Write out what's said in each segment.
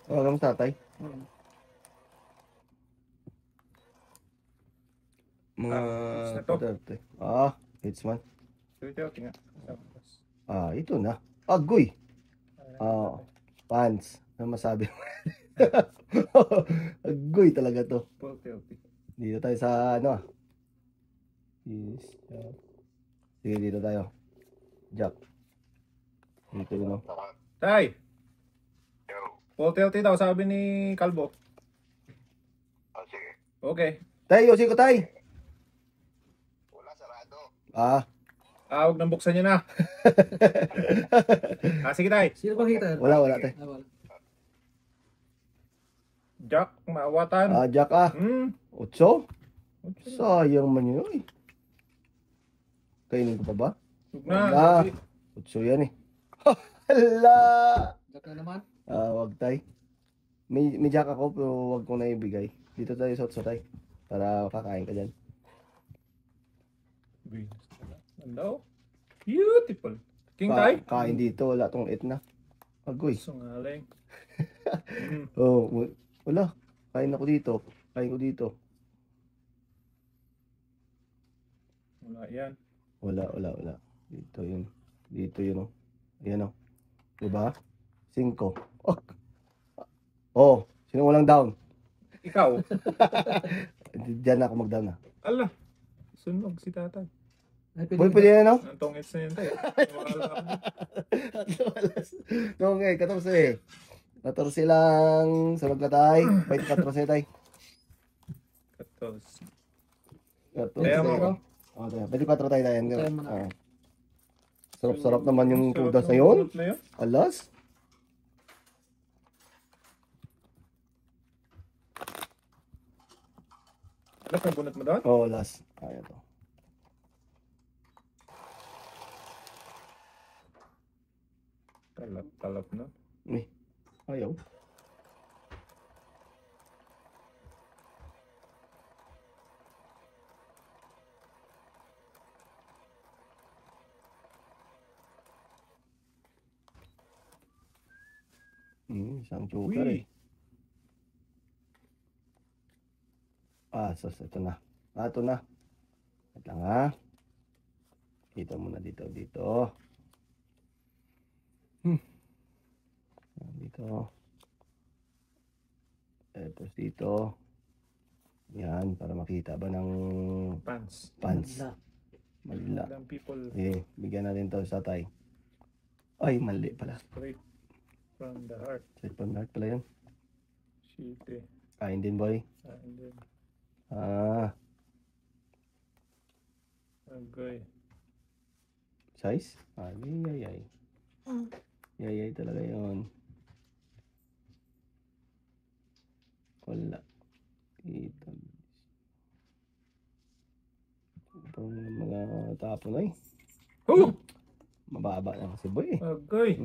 Oh, kamusta tatay? Mga hits na to. 4:30. Ah, hits man. Tuloy-tuloy nga. Ah, ito na. Agoy. Ah, pants. Ano masabi mo? Agoy talaga to. Dito tayo sa ano. Yes. Sige, dito tayo. Jack. Dito yun, no? Tay! Full 30 daw, sabi ni Kalbo. Oh, sige. Okay. Tay, yosi ko tay. Wala, sarado. Ah. Huwag nang buksan niyo na. Sige tay. Sino bang hitter? Wala tay. Wala. Jack, maawatan. Ah, Jack ah. 8? Okay. Sayang man yun. Oy. Kainin ko pa ba? Huwag na. Ah. 8 yan eh. Hala! Jack na naman. Ah, wag tay. May Jack ako pero wag ko na ibigay. Dito tayo sa otso tay. Para kakain ka dyan. Hello? Beautiful. King tay? Kain dito. Wala tong 8 na. Agoy. Sungaling. Oh, wala. Kain ako dito. Kain ko dito. Wala yan. Wala. Dito yun. Dito yun, oh. Ayan, oh. Diba? 5. Oh, sino walang down? Ikaw? Diyan ako mag-down na. Ala. Sunog si tatay. Ay, Boy, pwede yan, no? Ang tongits na yan tayo. No, ngayon, 14. 14 lang. Sunod na tayo. 24 tayo. 14. 14. Kaya mo. Oh, 24 tayo tayo. Kaya mo na. Ah. Sarap-sarap naman yung tudas na yun. Alas. Alas, ang bunot mo doon? Oh, alas. Ayan to. Talap na. Ayaw. Isang joker eh. Ah, sus, ito na. Ito na. Ito lang ha. Kita mo na dito. Dito. Tapos dito. Yan, para makita ba ng Pants. Malila. Ilang people Bigyan natin to sa tay. Ay, mali pala. straight from the heart. Straight from the heart pala yun. Shit. Kain din, boy. And then, agay. Size? Ay. Yayay talaga yun. Wala. Ito. Ito mga tapon ay. Mababa na kasi boy eh. Agay.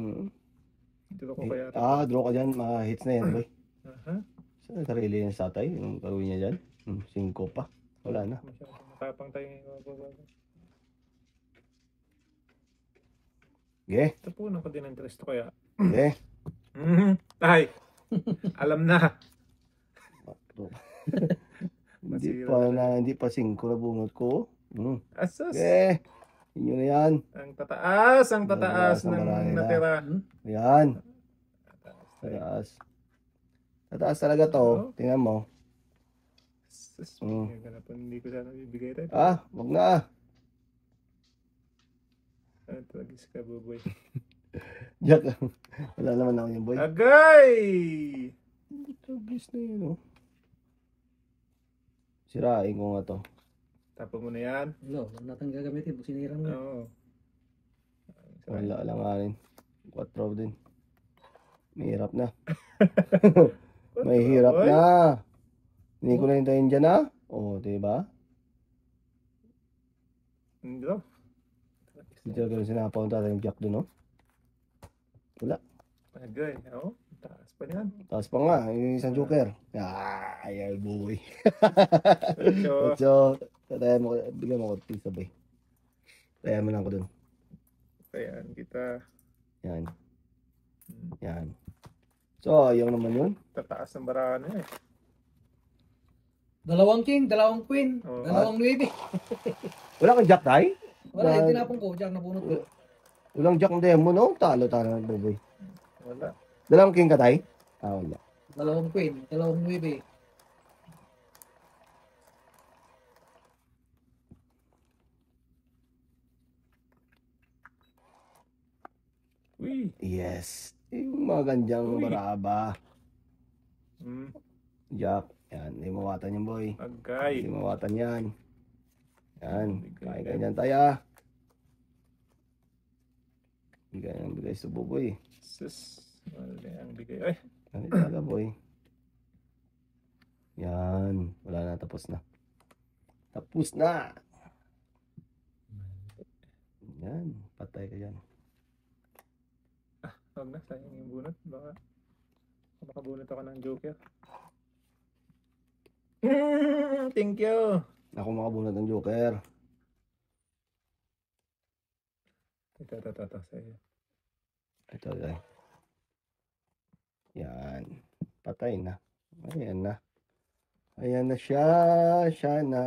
Dito ko kaya. Draw ka dyan. Mga hits na yan boy. Aha. Sa sarili niya sa tay. Yung gawin niya dyan. 5 pa. Wala na. Matapang tayo ngayon. Okay. Ito po ko din ang interest kaya. Okay. Tay. Alam na. Hindi pa 5 na bunot ko. Asas. Okay. Inyo na yan. Ang tataas ng natira. Yan. Tataas talaga to. Tingnan mo. Hindi ko sana bibigay tayo. Wag na. Tagis ka, boy. Jack. Wala naman ako yung boy. Agay! Tagis na yun, oh. Sirain ko nga to. Tapos mo na yan. Wala natin gagamitin. Sinirang mo. Oo. Wala lang nga rin. 4 din. Mahirap na. Mahirap na. Hindi ko na hintayin dyan, ha? Oo, diba? Hindi daw. Hindi talaga sinapaw yung Jack dun, oh. Wala. Agay. Oo. Taas pa yan. Tapos pa nga, yung isang joker. Ay, boy. So, Tatayan mo, bigyan mo ko pizza, boy. Tayan mo lang ko dun. ayan kita. Yan. Sayang naman yun. Tataas ng barahan niya eh. Dalawang king, dalawang queen, Oo. dalawang nuebe. Wala kang jack tay? Wala, yung tinapong ko, Jack, napunot ko. Walang jack ng demo, no? Talo ng boboy. Wala. Dalawang king ka tay? Ah, wala. Dalawang queen, dalawang nuebe. Uy. Yes. Yung mga gandyang Uy. baraba. Hmm. Jack. Yan. Hindi mawatan yan, boy. Agay. Hindi mawatan yan. Yan. Bigay Kaya yan. ganyan tayo. Bigay ang bigay sa boboy. Sus. Mali ang bigay. Ay. Ano talaga, boy? Yan. Wala na. Tapos na. Tapos na. Yan. Patay ka dyan. Huwag na. Sayang yung bunot. Baka makabunot ako ng joker. Thank you. Ako makabunod ng joker. Ito. Sa'yo. Ito, guys. Yan. Patay na. Ayan na. Ayan na siya. Siya na.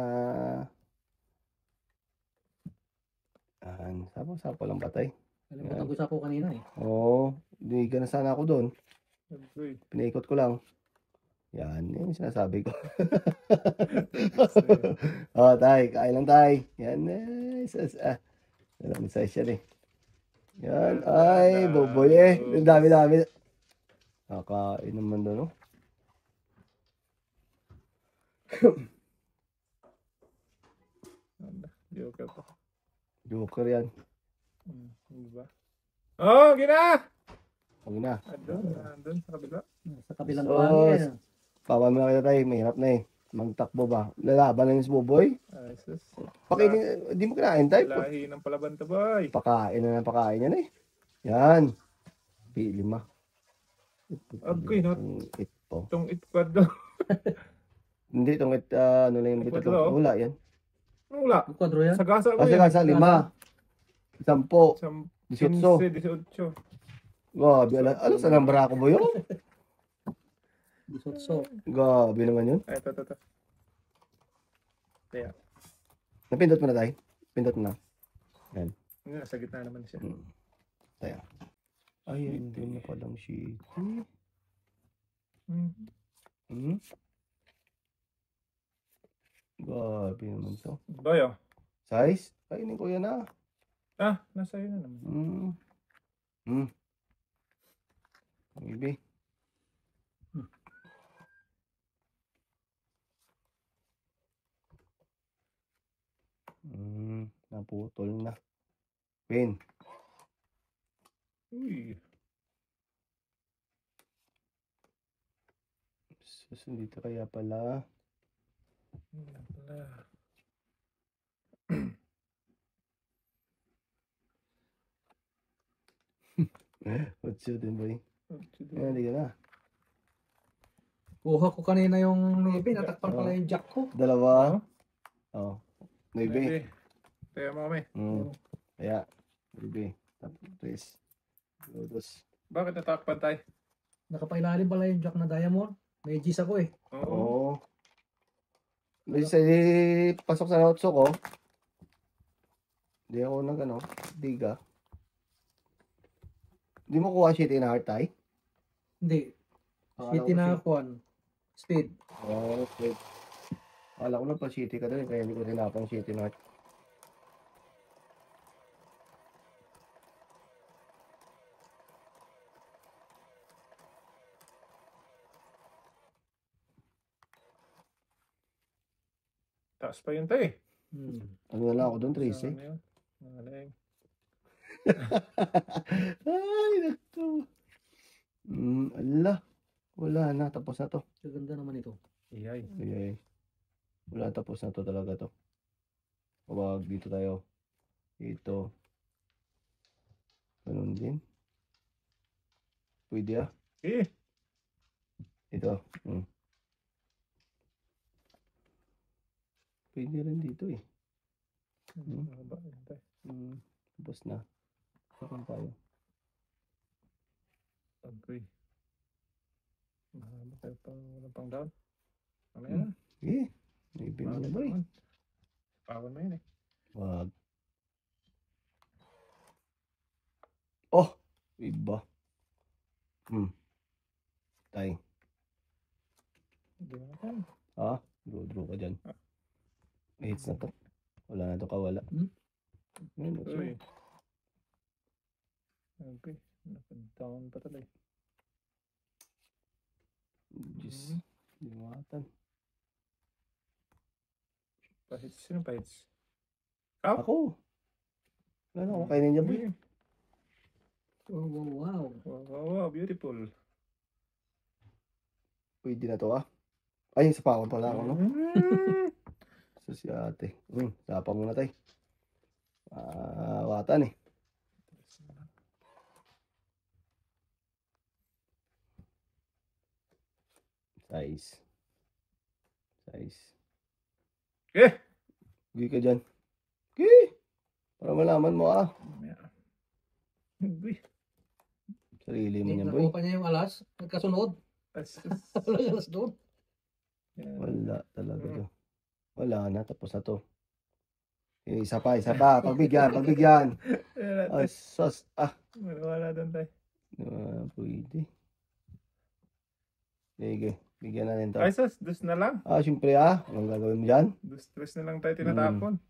Yan. Sapo lang patay. Kalimutan ko sa ako kanina eh. Oo. Hindi ka na sana ako doon. Agay. Pinaikot ko lang. Yan. Yan yung sinasabi ko. Oh, tay. Kain lang, tay. Yan. Maraming size yan eh. Yan. Ay, boboy eh. Ang dami-dami. Kakain naman doon, no? Joker pa. Joker yan. Diba? Oh, gina! Huwag na. Andun sa kabila. Sa kabilang Sos. bahagi. Pawan mo na kita, tay. Mahirap na eh. Magtakbo ba? Lalaban na yung si boboy. Ay, sus. Di mo kinain, tay. Lahi ng palaban to, boy. Pakain na ng pakain yan eh. Yan. Lima. Agay, not. Ito. Itong itpad do. Hindi, itong ano lang yung bito. Ito, Wala yan. Wala. Ang kwadro yan? Sagasa ko Kasi yan. kasa 5. 10. 18. 15, 18. Gabi. Alam sa nambara ko ba yun? Bisotso. Gabi naman yun. Ay, ito. Kaya, Napindot mo na tayo. Pindot mo na. nasa gitna naman siya. Tayo. Ay, hindi na palang shitty. Gabi naman to. Boy, oh. Size? Kainin ko yan ah. Ah, nasa iyo na naman. Maybe. Naputol na. Pin. Uy. Susundito kaya pala. Wala. What's yun din boy? Hindi ka na. Kuha ko kanina yung nuebe, natakpan pala yung Jack ko. Dalawa. Oh. Maybe. Maybe. Kaya mo kami. Kaya. Maybe. Tapos. Lodos. Bakit natakpan tayo? Nakapailalim pala yung Jack na diamond. May G's ako eh. Oo. Oo. Kasi pasok sa notso ko. Hindi ako nag diga. Hindi mo kuha shit in heart tie? Hindi. City na kuan. Speed. Oh, okay. Akala ko na pa city ka doon, kaya hindi ko tinapang city in heart. Taas pa yun tayo eh. Ano na lang ako doon, Tracy? Ano yun? Maling. Ay, naku. Ala. Wala na, tapos na to. Ganda naman ito. Iyay. Ay. Wala, tapos na to talaga to. Wag, dito tayo. Dito. Ganun din. Pwede ah. Eh. Ito. Pwede rin dito eh. Ano ba? Yun tayo. Tapos na. Saan tayo? Agree. Walang pang down. Ano yan? Sige. Maybe mo na boy. Pawon mo yun eh. Wag. Oh! Iba. Tay. Hindi mo na tayo. Ah, draw ka dyan. Hits na to. Wala na to kawala. Ayun, Uy. Okay. Naka-down pa tuloy. Diyos. Liwatan. Pahits. Sino pahits? Ako. Wala na akong kainin dyan boy. Oh, wow. Wow, beautiful. Pwede na to ah. Ay, sa pakon pala ako no. So si ate. Sapa muna tayo. Watan eh. Size. Eh! Gigi ka dyan. Gigi! Para malaman mo ah. Uy. Sarili mo niyan boy. Nakuha pa niya yung alas. Nagkasunod. Wala yung alas doon. Wala talaga to. Wala na. Tapos na to. Isa pa. Pagbigyan. Ay, sus. Wala doon tayo. Pwede. Sige. Bigyan natin to. Ay, sus. Dus na lang. Siyempre anong gagawin mo dyan? Dus na lang tayo tinatapon.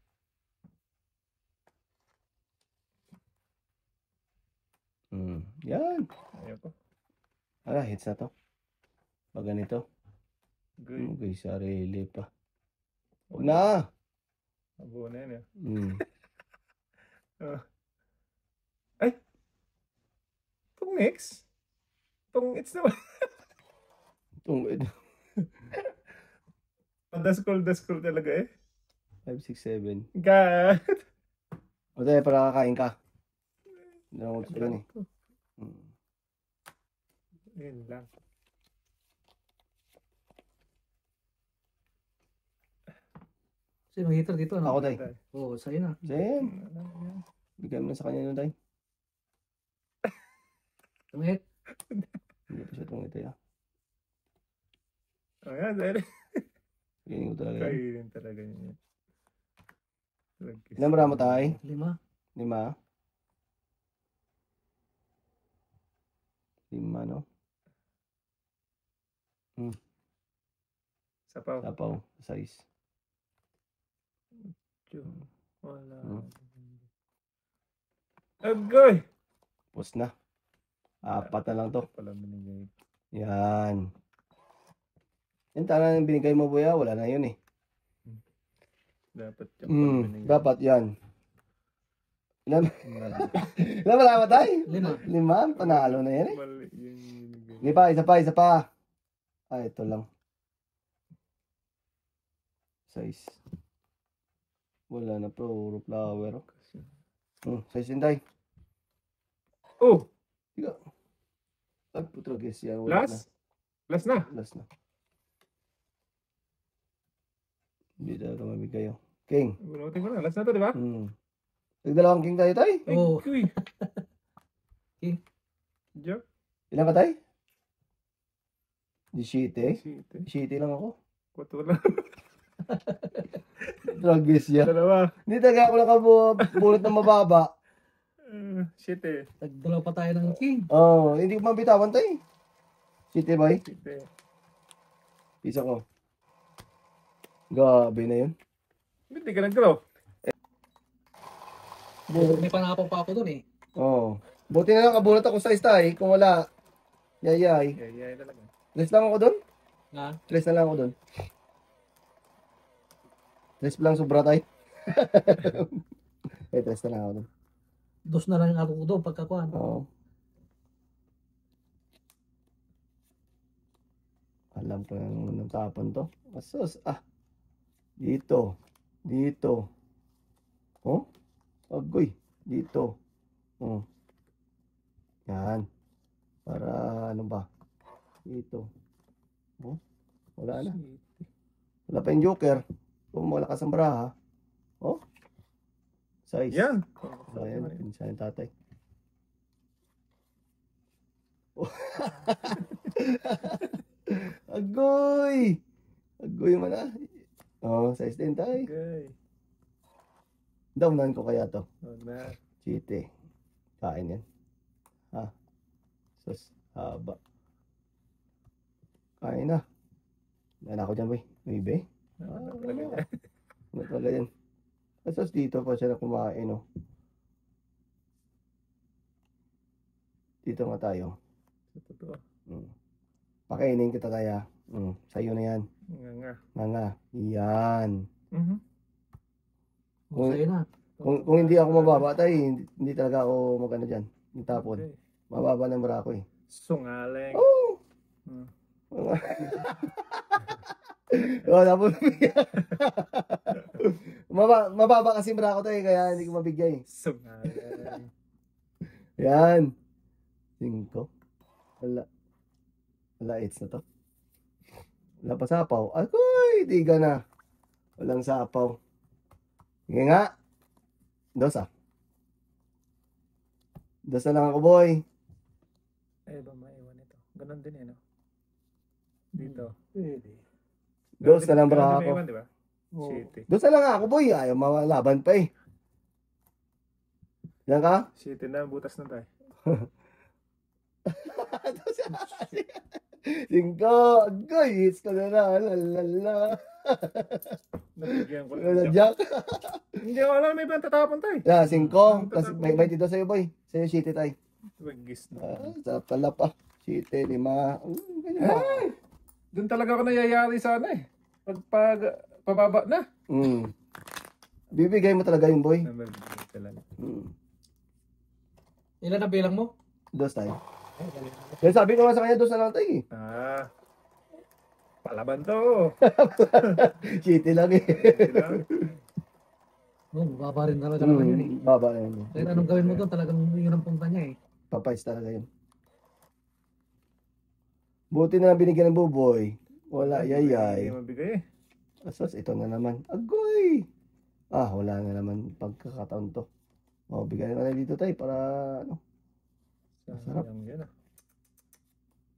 Yan. Ayoko. Hits na to. Pag ganito. Good. Okay, sarili pa. Huwag na. Abo na yun eh. Ay! Itong next? Itong it's naman. Daskol talaga eh. 5, 6, 7. God! O tayo, para kakain ka. Hindi na ako gusto yun eh. Yun lang. Sino hitter dito? Ako No? tayo. Oo, sa'yo na. Zen. Bigyan mo na sa kanya yun tayo. Tumit. Hindi pa siya itong ito Ayan, dahil. Bigyan ko talaga yan. Kainin talaga niya. Ilan marama tayo? 5. 5. 5 no? Sapaw. Tapaw. 6. Wala. Agoy! Pus na. 4 na lang to. Pala binigay. Yan. Yan tala ng binigay mo buya. Wala na yun eh. Dapat yung pala binigay. Dapat yan. Ilan marama tayo? 5. 5. Panalo na yan eh. Mali yung binigay. Hindi pa. Isa pa. Ito lang. 6. Wala na puro flower. 6 din tayo. Oh! Tiga. Ay, putra guess yan. Wala Last? Last na? Last na. Hindi talaga mabigay oh. King. Bunutin ko na. Last na to, di ba? Nagdalawang king tayo tay. Oo. Uy! King. Joke. Ilan ka tay? 17. Shit. 17 lang ako. Kwato lang. Dragis yan. Dalawa. Hindi talaga ako nakabulot ng mababa. Shit eh. Nagdalaw pa tayo ng king. Hindi ko mabitawan tay. 17 boy. Shit eh. Pisa ko. Gabi na yun. Hindi ka nag-draw. May panapaw pa ako doon eh. Buti na lang kabulot ako sa tay. Kung wala. Yayay. Yay talaga. Less lang ako doon. Ha? Less na lang ako doon. Less lang sobra tay. Less na lang ako doon. 2 na lang ako doon pagkakuan. Alam ko yung tapon to. Asus, Dito. Agoy. Dito. Yan. Para ano ba? Dito. Wala na. Wala pa yung joker. Kung malakas ang baraha. Size. Yan. Ayan, pinsan yung tatay. Agoy! Agoy man ah. Oh, size din tayo. Okay. Downan ko kaya to. Oh, na. Chite. Kain yan. Ha? Sus, haba. Kain na. Yan ako dyan, boy. May be. Ano talaga Wala. yan? Ano talaga yan? Sus, dito pa siya na kumain, oh. Dito nga tayo. Sa totoo. Pakainin kita kaya. Sa'yo na yan. Nga. Nga. Yan. Mhm. Kung- Sa'yo na. Kung hindi ako mababa, tay, hindi talaga ako magano dyan. Yung tapon. Okay. Mababa ng bra ko eh. Sungaling. Oh! Hmm. Oh, tapos mababa kasi bra ko tay, kaya hindi ko mabigay. Sungaling. Yan. 5. Wala, 8 na to. Wala pa sapaw. Akoy, tiga na. Walang sapaw. Sige nga. 2 ah. 2 na lang ako, boy. Ay, ba maiwan ito? Ganon din eh, no? Dito. Pwede. 2 na lang bra Ganon din ako. maiwan, di ba? Oo. City. 2 na lang ako, boy. Ayaw mawalaban pa eh. Yan ka? City na, butas na tayo. 5. Agoy, hits ko na lang. Lalala. Nabigyan ko Wala, lang. Jack. Hindi ko alam, may ibang tatapon tayo. Yeah, 5. Kasi may 22 sa'yo, boy. Sa'yo, shitty tayo. Wagis na. Sarap pala pa. Shitty, 5. Ganyan. Doon talaga ako nayayari sana eh. Pag pababa na. Bibigay mo talaga yung boy. Nabibigyan talaga. Ilan na bilang mo? 2 tayo. Kaya sabi ko nga sa kanya, 2 na lang tayo eh. Palaban to. Shitty lang eh. Oo, baba rin talaga naman yun eh. Baba na yun. Kahit anong gawin mo doon, talagang yun ang punta niya eh. Papayos talaga yun. Buti na lang binigyan ng buboy. Wala, yayay. Hindi mabigay eh. Asas, ito na naman. Agoy! Wala na naman pagkakataon to. Bigyan na dito tayo para, ano, Masarap. Sayang yan ah.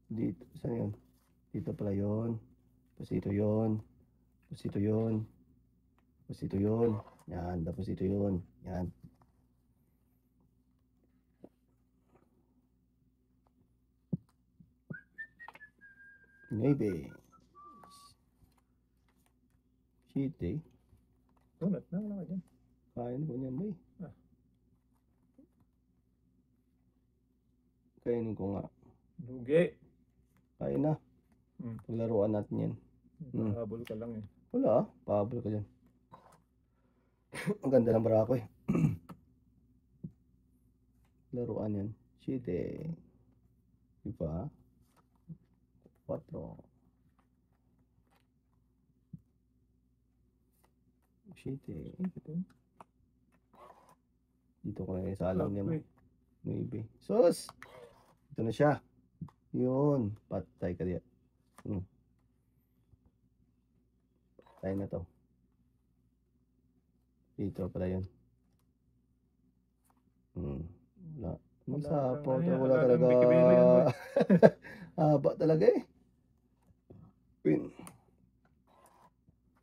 dito. Saan yun? Dito pala yun. Tapos ito yun. Tapos ito yun. Tapos ito yun. Yan. Tapos ito yun. Yan. Maybe. Shitty. Donut na, wala ka dyan. Kain ko niyan, boy. Ah. Kainin ko nga. Lugi. Kain na. Hmm. Paglaruan natin yan. Habol ka lang eh. Wala pahabol ka dyan. Ang ganda ng barako eh. Laruan yan. Shitty. Diba? 4. Shitty. Dito ko na sa alam niya. Maybe. Sus! Ito na siya. Yun. Patay ka diyan. Patay na to. Dito pala yun. Wala. Ang sapo. Wala talaga. Haba talaga eh. Pin.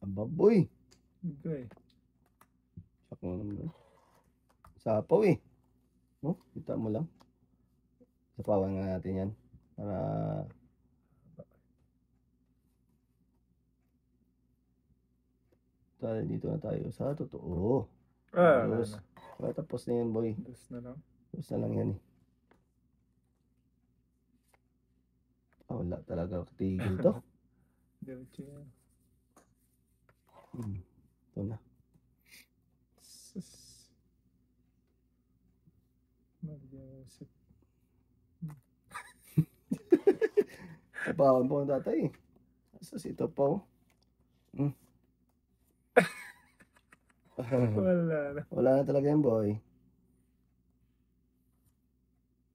Ababoy. Okay. Sakmo naman. Sapaw eh. Kita mo lang. Sapawan nga natin yan. Para dito na tayo sa totoo. Wala Dos. na. Tapos na yan, boy. Dos na lang. Tapos na lang yan eh. Wala talaga katigil to. Diretso yan. Ito na. Sus. Mag-isip. Tapawan po ang tatay eh. Asas ito po. Wala na. Wala na talaga yan, boy.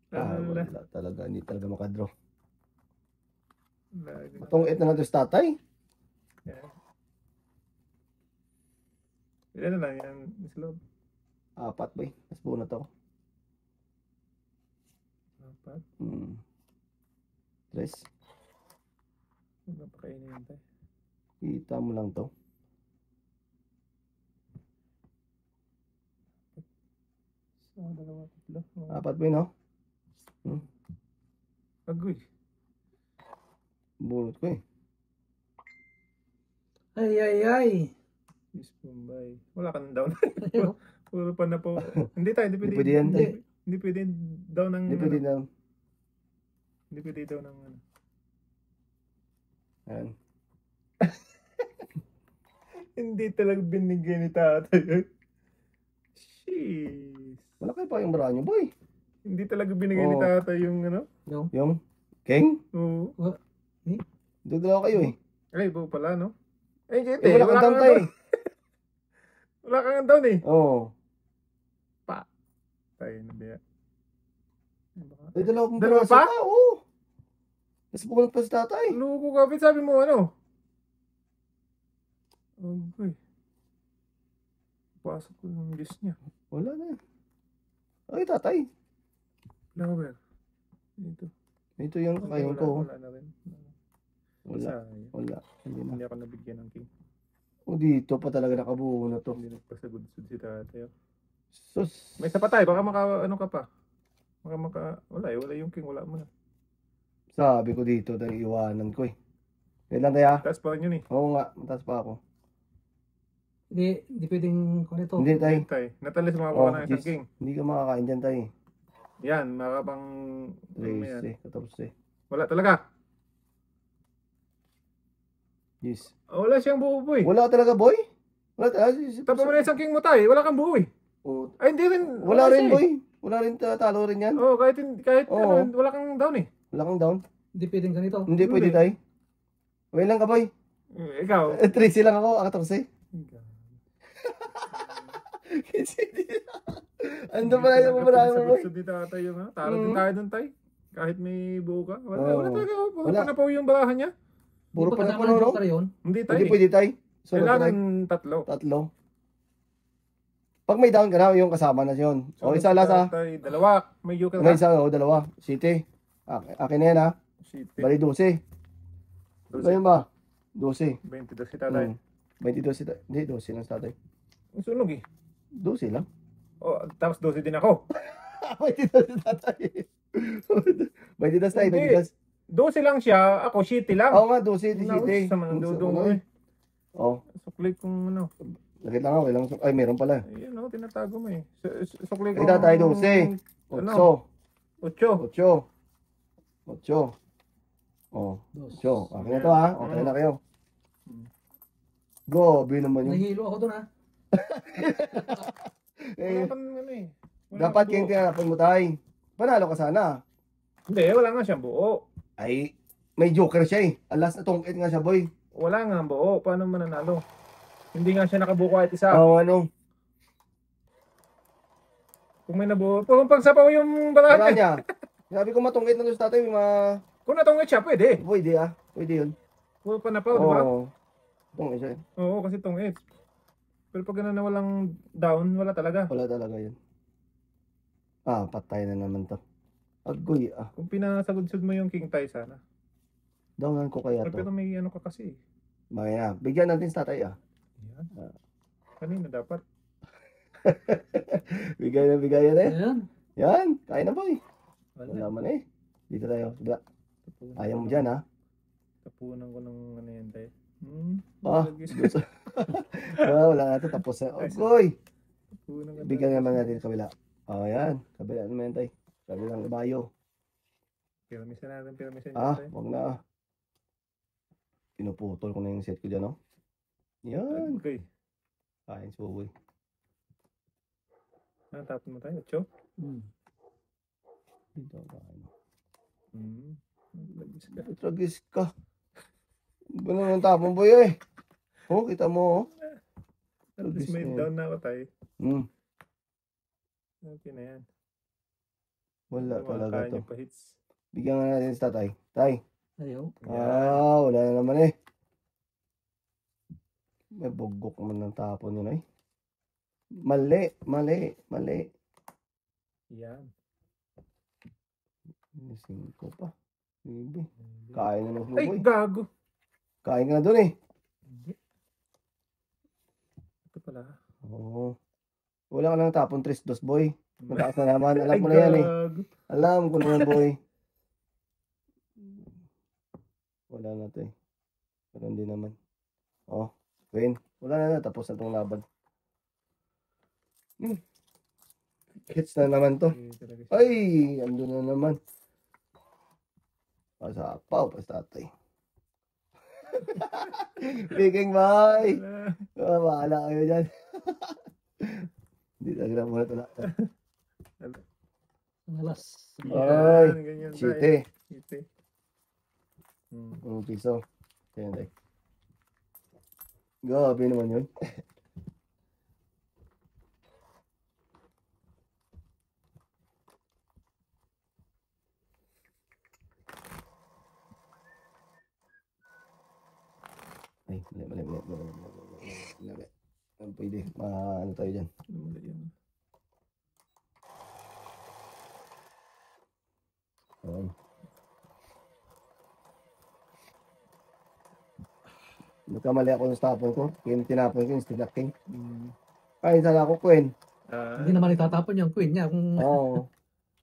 Wala. Wala talaga. Hindi talaga makadraw. Lagi na. Matungit na natin sa tatay. Yan. Ilan na lang yan, Miss Love? 4, boy. Mas buo na to. 4. 3. Napakainin yan tayo. Kita mo lang to. Sa dalawa, tatlo. Apat mo yun, no? Agoy. Bunot ko eh. Ay. Yes, Bombay. Wala ka ng down. Ayun. Puro pa na po. Hindi tayo, hindi Hindi pwede. pwede yan, Hindi. tay. Hindi pwede down ng Hindi pwede ano. na. Hindi pwede down ng ano. Ayan. Hindi talaga binigay ni tatay. Jeez. Malaki pa yung bra nyo, boy. Hindi talaga binigay ni Oo. tatay yung ano. Yung king? Oo. Dudalaw kayo eh. Ay, buo pala, no? Ay, hindi. Eh, wala kang down, tay. Wala kang down eh. Oo. Tayo na ba yan? Ay, dalawang Dalawa braso pa? Oo. Tapos pumunod pa si tatay. Loko ka, sabi mo ano? Okay. Pasok ko yung list niya. Wala na. Ay, tatay. Flower. Dito. Ito yung kakain ko. Wala na rin. Wala. Sayang. Wala. Hindi na. Hindi ako nabigyan ng king. O dito pa talaga nakabuo na to. Hindi nagpasagod-sud si tatay. Sus. May isa pa tayo, baka ano ka pa. Wala eh, wala yung king, wala mo na. Sabi ko dito, dahil iwanan ko eh. Kailan tayo? Taas pa rin yun eh. Oo nga, mataas pa ako. Hindi pwedeng kung ito. Hindi tayo. Tay, natalis mga Oh, ng isang jeez. king. Hindi ka makakain dyan tayo. Yan, makapang... 13, 14. Wala talaga. Yes. Wala siyang buo po eh. Wala talaga, boy? Wala talaga. Tapos mo na isang king mo tayo, wala kang buo eh. Oh, Ay, hindi rin. wala rin, siya eh. boy. Wala rin talo rin yan. Oo, kahit Oo. ano, wala kang down eh. Wala kang down. Hindi pwedeng ganito. Hindi pwede Hindi. tayo. Wait lang ka, boy. Ikaw. 13 lang ako, 14. Ando pa lang yung marami mo, boy. Sa dito tayo yung ano, talo Mm. din tayo dun tayo. Kahit may buo ka. Wala, Oo. wala talaga. Wala. Wala na po yung barahan niya. Puro Hindi pa na kasama puno, ng no? joker yun. Hindi tayo. Hindi eh. pwede tayo. Sunod na Kailangan tayo. tatlo. Tatlo. Pag may down ka na, yung kasama na yun. O, isa last ha. Tayo, dalawa. May joker May ka. isa, o, dalawa. City. Akin na yan ha. Shit. Bali 12. Ano yun ba? 12. 22 si tatay. 22 si tatay. Hindi, 12 lang si tatay. Ang sunog eh. 12 lang. Oh, tapos 12 din ako. 22 si tatay. 22 tayo, Hindi. 22. 12 lang siya, ako shitty lang. Oo nga, 12 si City. Sa mga dudong mo eh. Oo. Sukli kong ano. Nakita nga, kailang. Ay, meron pala. Ayun o, tinatago mo eh. Sukli Ay, kong... tatay, 12. 8. Ano? 8. 8. 8. Oh, Dos. 8. Akin na to ha. O, tayo na kayo. Gobi naman yun. Nahihilo ako doon ha. Wala Eh, pang ano eh. Wala dapat pang kayong buo. tinarapan mo tayo. Panalo ka sana. Hindi, wala nga siyang buo. Ay, may joker siya eh. Alas na tungkit nga siya, boy. Wala nga buo. Paano mananalo? Hindi nga siya nakabuo kahit isa. Oo, ano. Kung may nabuo. Kung pagsapaw yung barahan Wala niya. niya. Sabi ko matungkit na doon sa tatay. Kung natungit siya, pwede. Pwede ah. Pwede yun. Puro panapaw, di ba? Oo. Tungkit siya. Oo, kasi tungit. Pero pag na walang down, wala talaga. Wala talaga yun. Ah, patay na naman to. Agoy ah. Kung pinasagod-sud mo yung king tie sana. Dawngan ko kaya Pero to. may ano ka kasi. Bakit na. Bigyan natin sa tatay ah. Yan. Kanina dapat. Bigay na eh. Ayan. Yan. Kaya na boy. Wala. Wala man eh. Dito tayo. Diba? Tapunan Ayaw ko mo ng- dyan ha. Tapunan ko ng ano yan tayo. Ah. Lagis- Wala na ito. Tapos na. Agoy. Tapunan ko Bigyan naman natin sa kabila. Oh, yan. Kabila naman tay. Kabilang bayo. Piramisan natin, piramisan Ah, tayo. wag na. Pinuputol ko na yung set ko dyan, no? Yan. Okay. Kain suboy. Tapon mo tayo. 8. Hmm. Dito kain. Lagis ka. Tragis ka. Ganun ang tapon boy eh. Oh, kita mo oh. At least may Lagis na yan. down na ako tayo. Okay na yan. Wala Mga talaga kaya to. niyo pa hits. Bigyan nga natin sa tatay. Tay. Ayaw. Wala na naman eh. May bugok man ng tapon yun eh. Mali. Yan. Nising ko pa. Bibi. Kain na ng Ay, suboy. gago. Kain ka na dun eh. Hindi. Ito pala. Oo. Wala ka lang tapon 3-2, boy. Mataas na naman. Alam mo na yan eh. gago. Alam ko na yan, boy. Wala na to eh. Ganun din naman. Oh, Queen. Wala na. Tapos na tong laban. Hits na naman to. Okay, talaga siya. Ay, ando na naman. Pasapaw, pastatay. Speaking, boy. Wala. Bahala kayo dyan. Hindi talaga muna ito na. Ang alas. Ay, ganyan. Chite. Chite. Piso. Ayan, tayo. Gabi naman yun. Ay, mali. Ang pwede, ano tayo dyan. Lumali yan. Ayan. Nagkamali ako ng tapon ko. Tinapon ko yung Stick King. Ay, sana ako, Queen. Hindi naman itatapon yung queen niya. Kung Oo.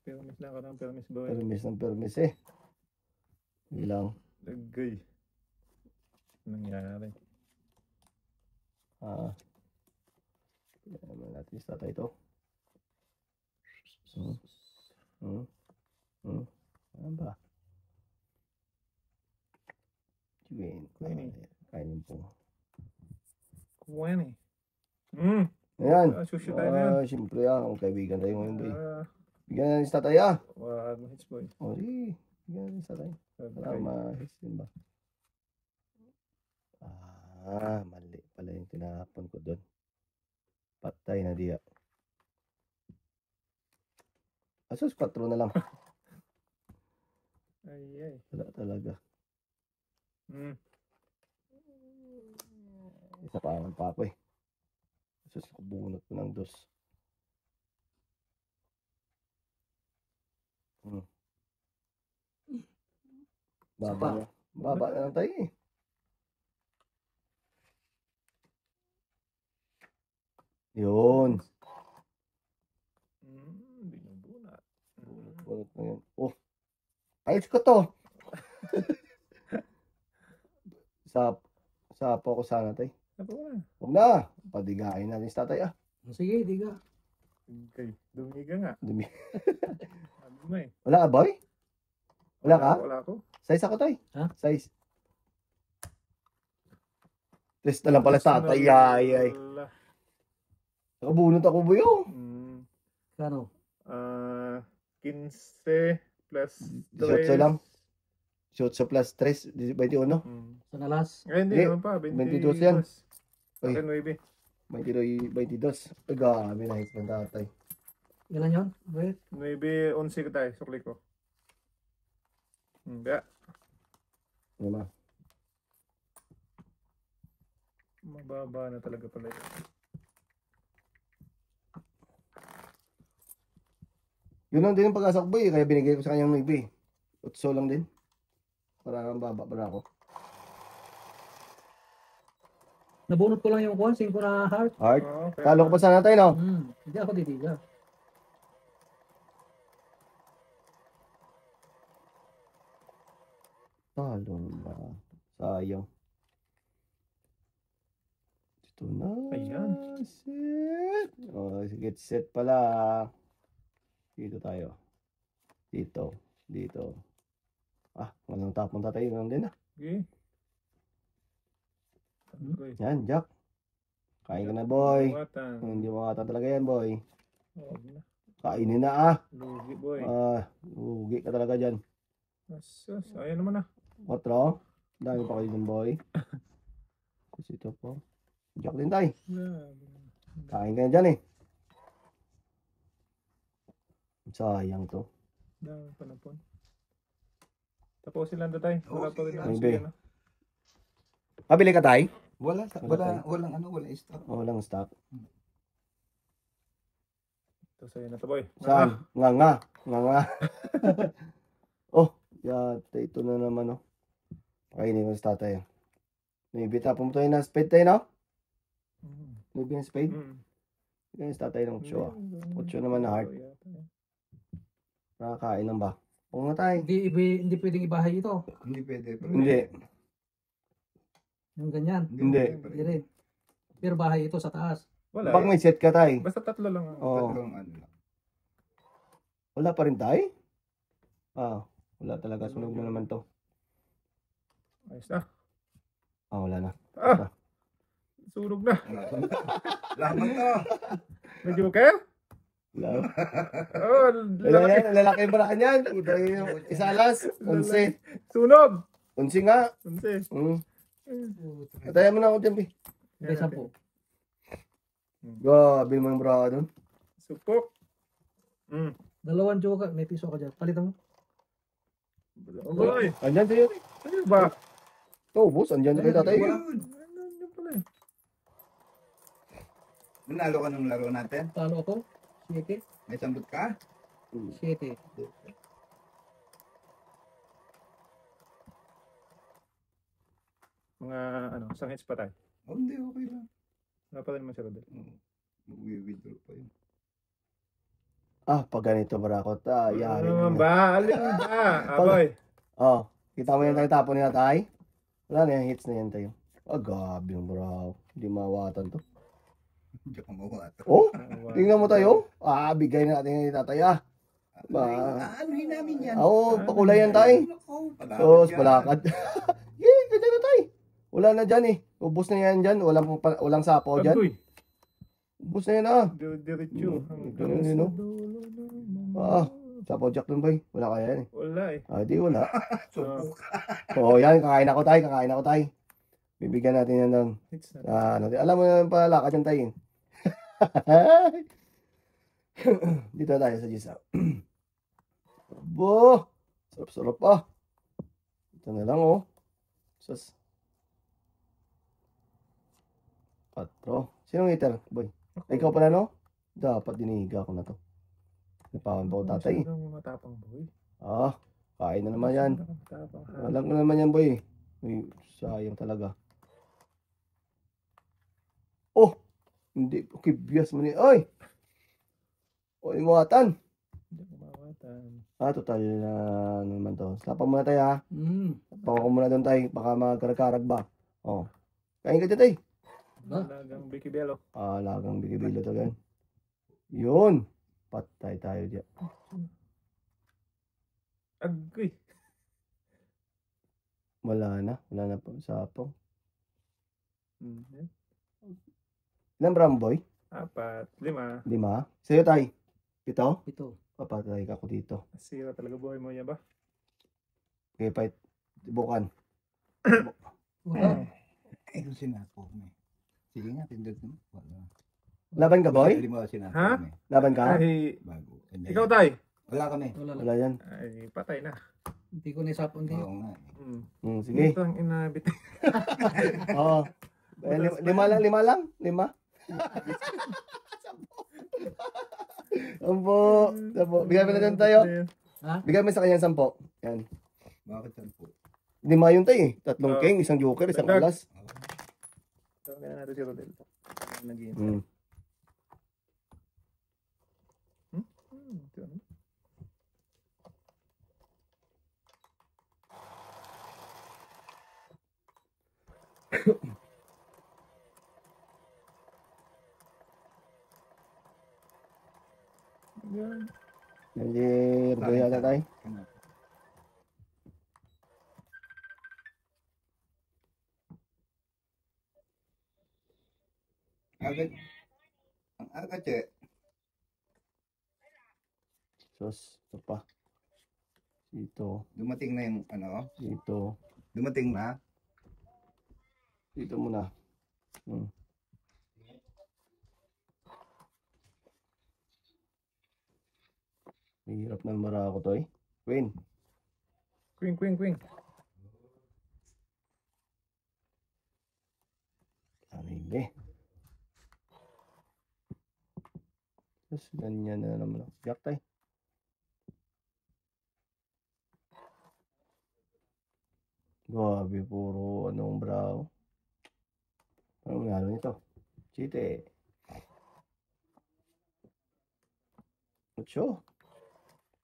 Permis na ako ng permis, boy. Permis ng permis eh. Hindi lang. Lagay. Nangyari. Kailangan natin yung tatay ito. Ano ba? Kainin po. 20. Ayan. Sushi tayo na yan. Siyempre ang kaibigan tayo ngayon, boy. Ah, Bigyan natin sa tatay, wag mo hits, boy. O, sige. Bigyan natin sa tatay. Para Okay. ma-hits din ba? Mali pala yung tinapon ko doon. Patay na diya. Asos 4 na lang. Ay. Wala talaga. Isa pa ako eh. Asos kubunot ko ng 2. Baba na lang tayo eh. Yun. Binubunat. Bunot na yan. Oh. Ayos ko to. Sapo ko sana tay. Ano ba? Huwag na. Padigain natin sa tatay sige, di ka. Okay. Dumiga nga. Dumi. Ano mo eh. Wala ka, boy? Wala ka? Wala ako. Size ako tay. Ha? Size. Test na lang pala sa tatay. Ay. Wala. Nakabunot ako, boy. Kano? 15 plus 18 lang. Shoot sa plus 3, 21. Sa nalas. Ay, hindi Hindi. naman pa. 22 yan. Uy. Akin, 9. 22. Ay, gabi na hits ng tatay. Ilan yun? Wait. 9, 11 ka tayo. Sukli ko. Hindi. Ano ba? Mababa na talaga pala yun. Yun lang din ang pag-asa ko, boy. Kaya binigay ko sa kanyang 9. Utso lang din. Para kang baba para ako. Nabunot ko lang yung 5 na heart. Heart. Okay. Talo ko pa sana tayo, no? Hindi ako didiga. Talo ba? Sayang. Ito na. Ayan. Set. Oh, sige, set pala. Dito tayo. Dito. Walang tapon tatay. Ganun din Okay. Okay. Yan, Jack. Kain ka na, boy. Buwatan. Hindi mo kata talaga yan, boy. Huwag na. Kainin na, Lugi, boy. Ugi ka talaga dyan. Asas. Ayan naman na. 4. Dami pa kayo dun, boy. Kasi ito po. Jack din tayo. Kain ka na dyan, eh. Sayang to. Dami pa na po. Tapos sila na tayo. Wala pa rin Ay, ako be. siya, no? Pabili ka tayo? Walang stock. Walang stock. Ito sa'yo na to, boy. Saan? Nga. Oh, yata ito na naman, oh. Kainin ko sa tatay. Maybe tapon mo tayo na spade tayo, no? Mm. Maybe na spade. Mm. Kaya tatay ng 8 ah. 8 naman na heart. Nakakain lang ba? Oo nga tayo. Hindi pwedeng ibahay ito. Hindi pwede. Hindi. Yung ganyan. Hindi. Hindi rin. Pero bahay ito sa taas. Wala Bak eh. may set ka tayo. Basta tatlo lang. Oo. Tatlong ano lang. Wala pa rin tayo? Ah, wala talaga. Sunog na naman to. Ayos na. Ah, wala na. Ah! Sunog na. Laman to. May joker? Wala. Oh, Wala lalaki. yan. Lalaki yung barakan yan. Isa alas. 11. Sunog! 11 nga. Unse. Atayan mo na ako dyan, Pi. May 10. Grabe mo yung barakan doon. Supok. Mm. 2 joker. May piso ka dyan. Palitan mo. Boy, Andyan tayo. ano ba? Oo, boss. Andyan tayo tatay. Ano pala eh? Nanalo ka ng laro natin? Paano ako? 7. May sambot ka? 7. Mga ano, isang hits pa tayo. Oh, hindi, okay lang. Wala pa rin naman si Rodel. Mag-withdraw pa yun. Ah, pag ganito barakot. Ah, yari Ano na. ba? Alin ba? Aboy. Oh, kita mo yan tayo tapon nila tayo. Wala na yung hits na yan tayo. Ah, gabi yung baraw. Hindi mawatan to. Hindi ka mawata. Oh, tingnan mo tayo. Ah, bigay na natin yung tatay ah. Ba? Anuhin namin yan. Oo, pakulayan tayo. Oo, palakad. Yay, ganyan na tayo. Wala na dyan eh. Ubus na yan dyan. Walang sapaw dyan. Agoy. Ubus na yan ah. Diretso. Ganun din, no? Ah, sapaw jack dun ba eh? Wala kaya yan eh. Wala eh. Ah, di wala. Subok. Oo, yan. Kakain ako tayo. Bibigyan natin yan ng Hits na. ano, alam mo na pala lakad yung tayo. Dito tayo sa Gisa. Bo! Sarap-sarap ah. Ito na lang oh. Sus. 4. Sinong hitter, boy? Ay, ikaw pala no? Dapat dinihiga ko na to. Napawan pa ko tatay. Masyadong matapang boy. Ah, kain na naman yan. Matapang ka. Alam ko naman yan boy. Uy, sayang talaga. Oh! Hindi, kibyas mo ni. Oy! O, imuatan. Hindi ko mawatan. Ah, total na ano naman to. Slapan muna tayo ha. Pako ko muna doon tayo. Baka magkarag-karag ba. Oh. Kain ka dyan tayo. Ba? Talagang Vicky Bello. Ah, lagang bigibilo to gan. Yun. Patay tayo dyan. Agoy. Wala na. Wala na pa. Sapaw. Mm. Ilan brown boy? 4, 5. 5. Sa'yo tayo. 7. 7. Papatay ka ko dito. Sira talaga buhay mo yan ba? Okay, fight. Bukan. Wala. Ayun sinako mo. Sige nga, pindot mo. Wala. Laban ka boy? Hindi mo sinako Ha? mo. Laban ka? Ay, Bago. ikaw tay. Wala kami. Wala lang. Wala yan. Ay, patay na. Hindi ko naisapon din. Oo nga. Sige. Itang inabit. Oo. Lima lang. 5. Sampo. Bigyan mo na dyan tayo. Ha? Bigyan mo sa kanya 10. Yan. Bakit yan po? 5 yun tayo eh. 3 Oh. king, 1 joker, 1 Dagdag. alas. Tawagin na natin si Rodel. Nag-iin. Hmm. Ito ano? Yan. Hindi, rugaya na tayo. Agad. Ang agad eh. Sus, ito pa. Dito, Dumating na yung ano. dito. Dumating na. Dito muna. Mahirap ng Barako to eh. Queen. Queen. Sarili. Tapos ganyan na naman. Jack tayo. Grabe, puro anong brow. Anong nangyari nito? Chite. 8.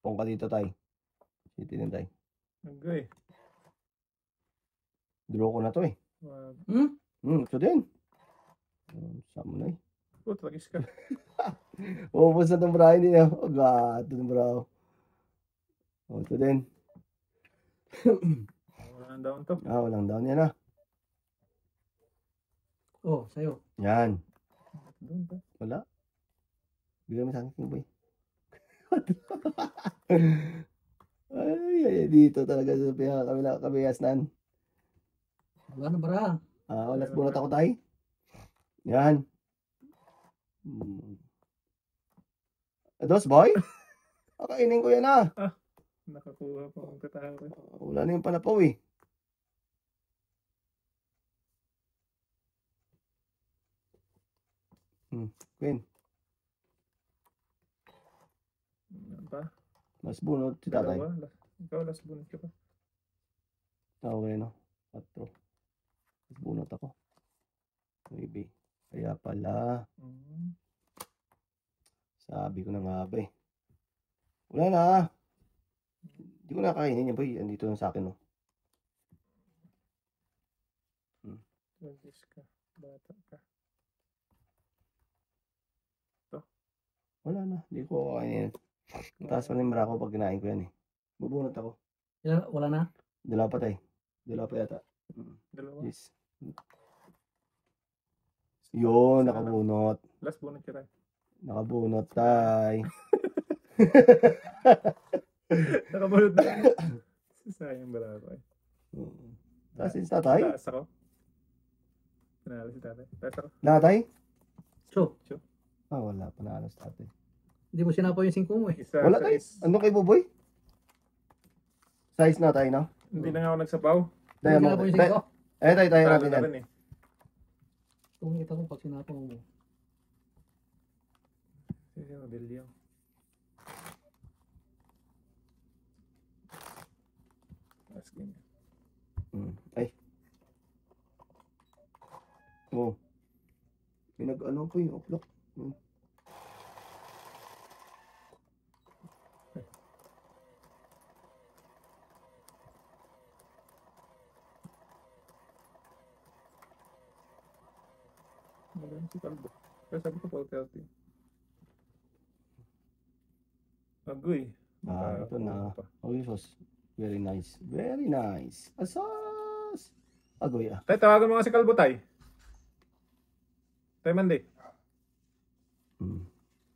Pong ka dito, tay. Chite din, tay. Agoy. Draw ko na to eh. Wag. 8 din. Saan mo na eh. Oh, tragis ka. Ubus na itong bra, hindi na. Oh, God, itong bra. 8 din. Wala nang down to. Walang down yan ah. Oh, sa'yo. Yan. Doon pa. Wala. Bigyan mo sa akin, King Boy. ay, dito talaga sa kabihasnan. Wala na bara. Alas bunot ako tayo. Yan. Dos, boy? Kainin ko yan ah. Nakakuha pa ang katahari. Wala na yung panapaw eh. Queen. Ano pa? Mas bunot si tatay. Dalawa. Ikaw, last bunot ka pa. Okay, no? 4. Mas bunot ako. Maybe. Kaya pala. Sabi ko na nga ba eh. Wala na. Hindi ko na kakainin yan boy. Andito lang sa akin no. Tragis ka. Bata ka. Wala na. Hindi ko kakainin yan. Mataas pa na yung bra ko pag kinain ko yan eh. Bubunot ako. Wala na. Dalawa pa tayo. Dalawa pa yata. Dalawa. Yes. Yun, nakabunot. Last bunot ka tayo. Nakabunot tay. Nakabunot na. Sayang bara ko eh. Taas din sa tatay. Taas ako. Panalo si tatay. Taas ako. Natay? So, Wala. Panalo sa tatay. hindi mo sinapaw yung 5 mo eh. Isa Wala sa tayo. is. Ano kay Buboy? Size na tayo, no? Hindi na nga ako nagsapaw. Tayo Hindi mo mo. sinapaw yung 5 ko. Tayo Talo natin na yan. rin eh. Kung kita ko pag sinapaw mo. Sige, Rodilio. Last game. Ay. Oh. Pinag-ano ko yung o'clock. Magaling si Calvo. Kaya sabi ko 4:30. Agoy. Ito na. Oh, sus. Very nice. Very nice. Asas! Agoy ah. Tay, tawagan mo nga si Calvo, tay. Tay Mandy.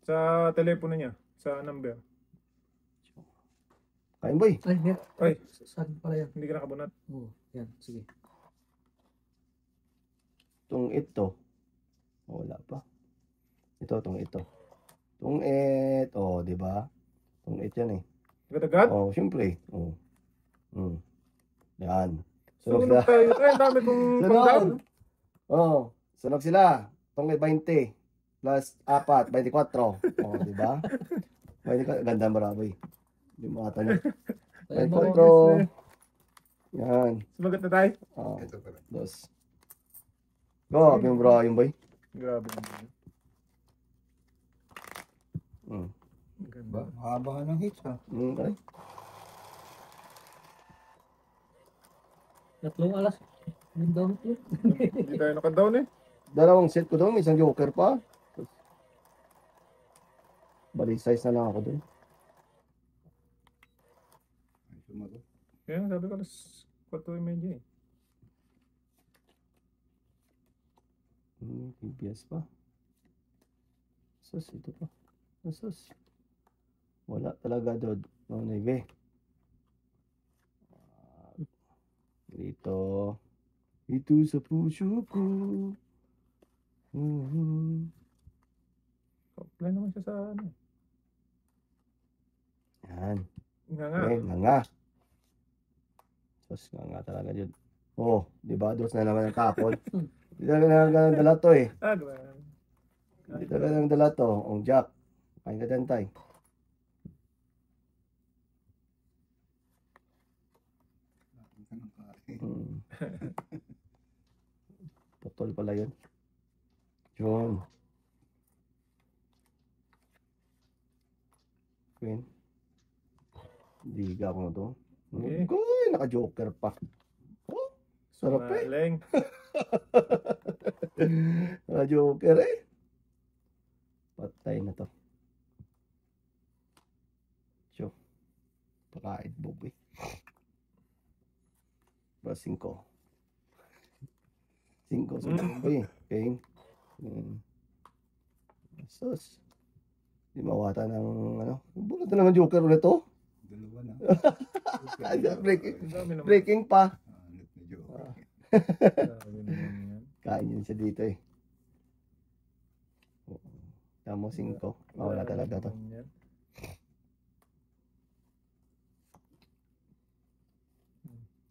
Sa telepono niya. Sa number. Kain boy. Ay, yan. Ay. Saan pala yan? Hindi ka nakabunot. Oh, yan. Sige. Itong ito. Wala pa. Itong ito. Itong it. Oh, di ba? Itong it yan eh. Agad-agad? Oh, syempre. Oh. Yan. Sunog Sunog sila. tayo. Ay, ang dami kong pang-down. Sunog. Oh, sunog sila. Itong 20 plus 4, 24. Oh, di ba? 24. Ganda bravo eh. Yung mga tanong. Ayan, 24. Yan. Sumagot na tayo. Oh, Ito pala. dos. Go, yung bro, yung boy. Grabe naman. Ganda. Haba ng hits ha. Okay. 3 alas. Yung down to. Hindi tayo naka-down eh. Dalawang set ko doon, may isang joker pa. Bali size na lang ako doon. Ay, sumagot. Kaya sabi ko, alas 4:30 eh. PBS pa. Sus, ito pa. Sus. Wala talaga doon. No, naive. Dito. Ito sa puso ko. Apply naman siya sa ano. Yan. Nga nga. Nga nga. Sus, nga talaga yun. Oh, di ba? Dos na naman ang kapon. Di talaga nang dala to eh. Grabe. Di talaga nang dala to. Ang jack. Kain ka din tay. Ang kain. Putol pala yun. Yun. Queen. Diga ko na to. Okay. Uy, naka-joker pa. Oh, sarap eh. Sumaling. Naka-joker eh. Patay na to. Tiyo. Pakait bob eh. Ba, 5. 5 sa bob eh. Okay. Sus. Di mawata ng ano. Bulot na naman joker ulit to. Dalawa na. breaking, Ang dami naman. breaking pa. Ulit na joke. Grabe naman yan. Kain yun siya dito eh. Tamo 5. Mawala talaga to. Naman yan.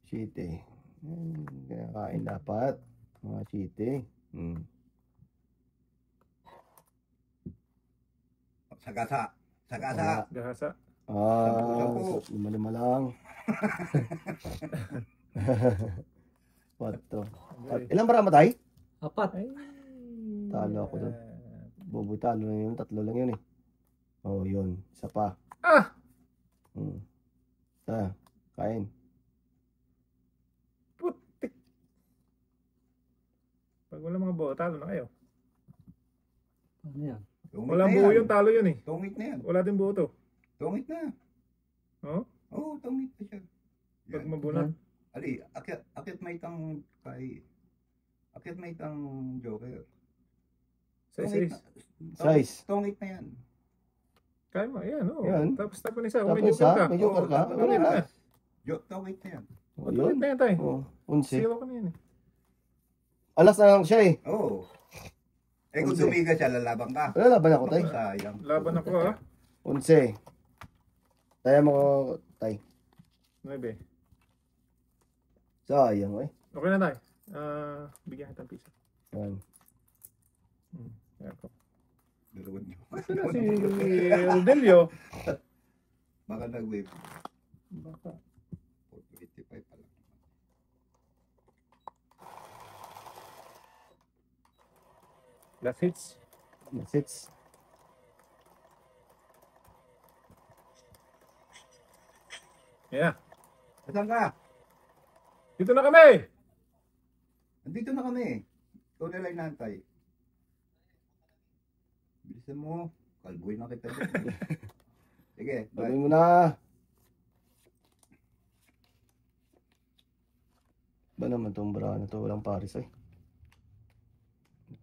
Chite. Kinakain dapat. Mga chite. Sagasa. Sagasa. Gahasa. Sampu. Lima lang. What to? Okay. Ilang bara matay? 4. Ay. Talo ako dun. Boboy talo na yun. 3 lang yun eh. Oh, yun. Isa pa. Ah! Isa. Kain. Putik. Pag wala mga buo, talo na kayo. Ano yan? Tungit Walang na buo yan. yung talo yun eh. Tungit na yan. Wala din buo to. Tungit na. Oh? Oo, tungit na siya. Pag Yan. mabunat. Ali, akit may itang kay... Akit may itang joker. Size. Size. Tungit na yan. Kaya mo, yan oh. Yan. Tapos tapon isa. Tapos Kung may joker ka. may joker ka. Oo, Wala na. Tungit na yan. Oh, Tuloy yun. na yan tayo. Oh, 11. Zero ka na yan eh. Alas na lang siya eh. Oo. Eh kung Unse. dumiga siya, lalaban ka. Wala laban ako tay. Sayang. Laban ako ah. 11. Tayo mo tay. 9. Sayang eh. Okay na tayo. Bigyan kita ng piso. Yan. Kaya ko. Dalawang niyo. Sino si Rodelio? Baka nag-wave. Baka. 485 pa lang. Last hits. Sits. Yeah. Saan ka? Dito na kami! Nandito na kami. Ikaw na lang nantay. Bilisan mo. Kalboy na kita dito. Sige, bye. Sabi mo na. Ba naman itong bra na to? Walang paris eh.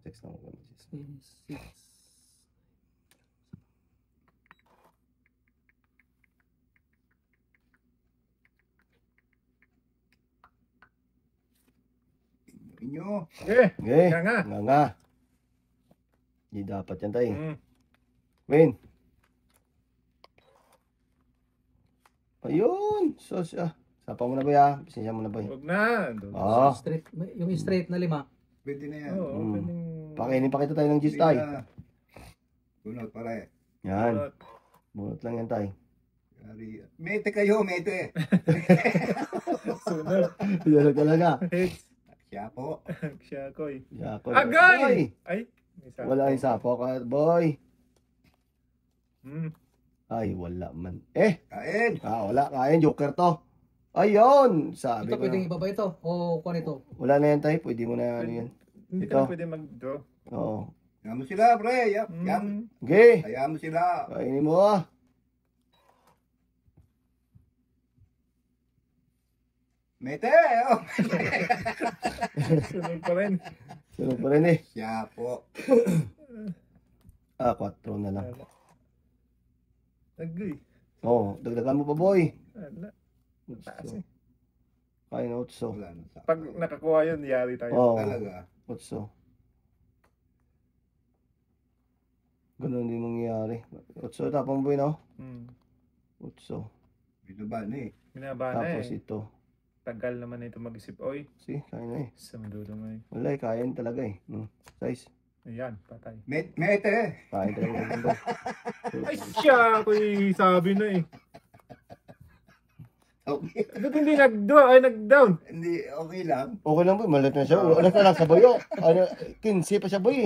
Text na ako. 6. Inyo. Okay. Okay. Nga nga. Nga. Hindi dapat yan tayo. Mm. Win. Ayun. So, sapa mo na ba ya? Bisaya mo na ba ya? Huwag na. Ah. Straight, yung straight na 5. Pwede na yan. Oo, pwedeng... Pakainin pa kita tayo ng gis Pwede tayo. na. Bunot pare. Yan. Bunot lang yan tayo. Yari. Mete kayo, mete. Sunod. Yan talaga. Hits. Siya po. Siya ko eh. Yako. Agay! Boy! Ay. May sapo. Wala yung sapo ka, boy. Mm. Ay, wala man. Kain. Wala. Kain, joker to. Ayun! Sabi Ito ko pwedeng na. ibaba ito. O kuha nito. Wala na yan tayo. Pwede mo na ano yan. Hindi Ito. ka pwede mag-draw. Oo. Hayaan mo sila, pre. Yap. Yap. Mm. Okay. Hayaan mo sila. Kainin mo ah. Mete. Oh. Sunod pa rin. Sunod pa rin eh. Siya po. 4 na lang. Agay. Oo. Dagdagan mo pa, boy. Wala. Taas Utso. eh. Kain na utso. Wala na sa. Pag nakakuha yun, yari tayo. Oo. Talaga. Utso. Ganun din mangyayari. Utso, tapang boy na. Mm. Utso. Binaba na eh. Binaba na Tapos eh. ito. Tagal naman ito mag-isip. Oy, See, kain na eh. sa madulo mo eh. Wala eh, kain talaga eh. Size. Ayan, patay. Mete. Kain talaga. Ito. Ay, siya! Ako'y sabi na eh. Okay. Ba't hindi nag-draw? Ay, nag-down. Hindi, okay lang. Okay lang boy, malit na siya. Alas na lang sa boyo. 15 pa siya boy.